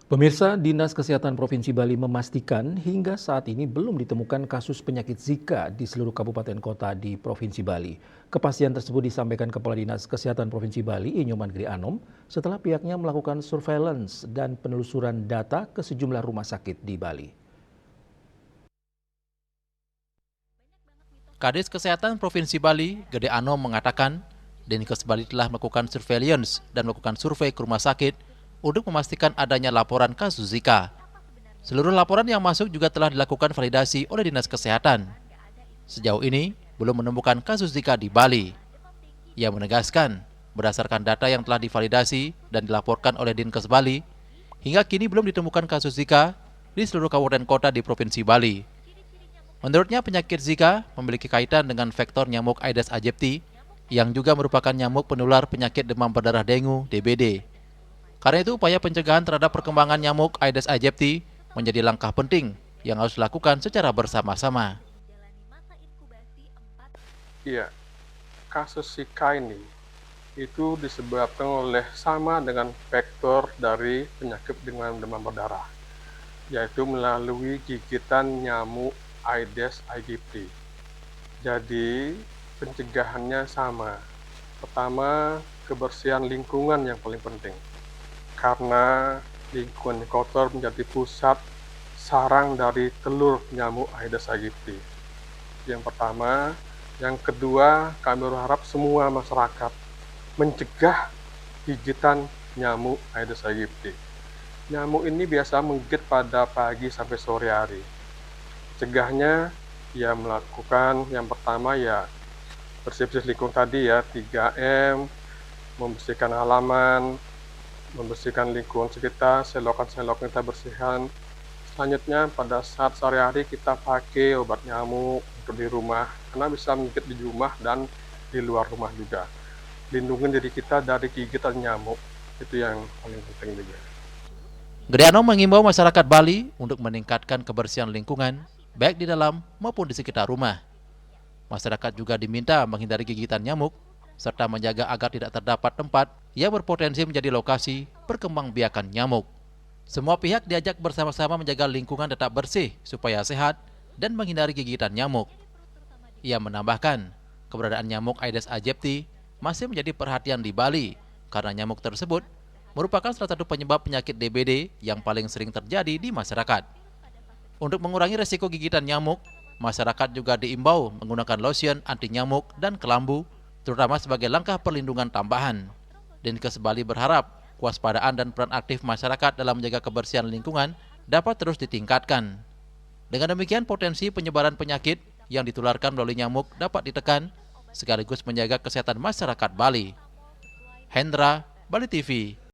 Pemirsa, Dinas Kesehatan Provinsi Bali memastikan hingga saat ini belum ditemukan kasus penyakit Zika di seluruh kabupaten kota di Provinsi Bali. Kepastian tersebut disampaikan Kepala Dinas Kesehatan Provinsi Bali, Inyoman Gri Anom, setelah pihaknya melakukan surveillance dan penelusuran data ke sejumlah rumah sakit di Bali. Kadis Kesehatan Provinsi Bali, Gede Anom mengatakan, Dinkes Bali telah melakukan surveillance dan melakukan survei ke rumah sakit untuk memastikan adanya laporan kasus Zika. Seluruh laporan yang masuk juga telah dilakukan validasi oleh Dinas Kesehatan. Sejauh ini, belum menemukan kasus Zika di Bali. Ia menegaskan, berdasarkan data yang telah divalidasi dan dilaporkan oleh Dinkes Bali, hingga kini belum ditemukan kasus Zika di seluruh kabupaten kota di Provinsi Bali. Menurutnya, penyakit Zika memiliki kaitan dengan vektor nyamuk Aedes aegypti yang juga merupakan nyamuk penular penyakit demam berdarah dengue (DBD). Karena itu, upaya pencegahan terhadap perkembangan nyamuk Aedes aegypti menjadi langkah penting yang harus dilakukan secara bersama-sama. Iya, kasus Zika ini itu disebabkan oleh sama dengan vektor dari penyakit dengan demam berdarah, yaitu melalui gigitan nyamuk Aedes aegypti. Jadi, pencegahannya sama. Pertama, kebersihan lingkungan yang paling penting. Karena lingkungan kotor menjadi pusat sarang dari telur nyamuk Aedes aegypti. Yang pertama. Yang kedua, kami berharap semua masyarakat mencegah gigitan nyamuk Aedes aegypti. Nyamuk ini biasa menggigit pada pagi sampai sore hari. Cegahnya ya melakukan yang pertama ya bersih-bersih lingkungan tadi ya, 3M, membersihkan halaman, membersihkan lingkungan sekitar, selokan-selokan kita bersihkan. Selanjutnya pada saat sehari-hari kita pakai obat nyamuk untuk di rumah, karena bisa menggigit di rumah dan di luar rumah juga. Lindungi diri kita dari gigitan nyamuk, itu yang paling penting juga. Gede Anom mengimbau masyarakat Bali untuk meningkatkan kebersihan lingkungan, baik di dalam maupun di sekitar rumah. Masyarakat juga diminta menghindari gigitan nyamuk, serta menjaga agar tidak terdapat tempat yang berpotensi menjadi lokasi perkembangbiakan nyamuk. Semua pihak diajak bersama-sama menjaga lingkungan tetap bersih supaya sehat dan menghindari gigitan nyamuk. Ia menambahkan, keberadaan nyamuk Aedes aegypti masih menjadi perhatian di Bali karena nyamuk tersebut merupakan salah satu penyebab penyakit DBD yang paling sering terjadi di masyarakat. Untuk mengurangi resiko gigitan nyamuk, masyarakat juga diimbau menggunakan lotion anti nyamuk dan kelambu, terutama sebagai langkah perlindungan tambahan. Dinkes Bali berharap kewaspadaan dan peran aktif masyarakat dalam menjaga kebersihan lingkungan dapat terus ditingkatkan. Dengan demikian, potensi penyebaran penyakit yang ditularkan melalui nyamuk dapat ditekan, sekaligus menjaga kesehatan masyarakat Bali. Hendra, Bali TV.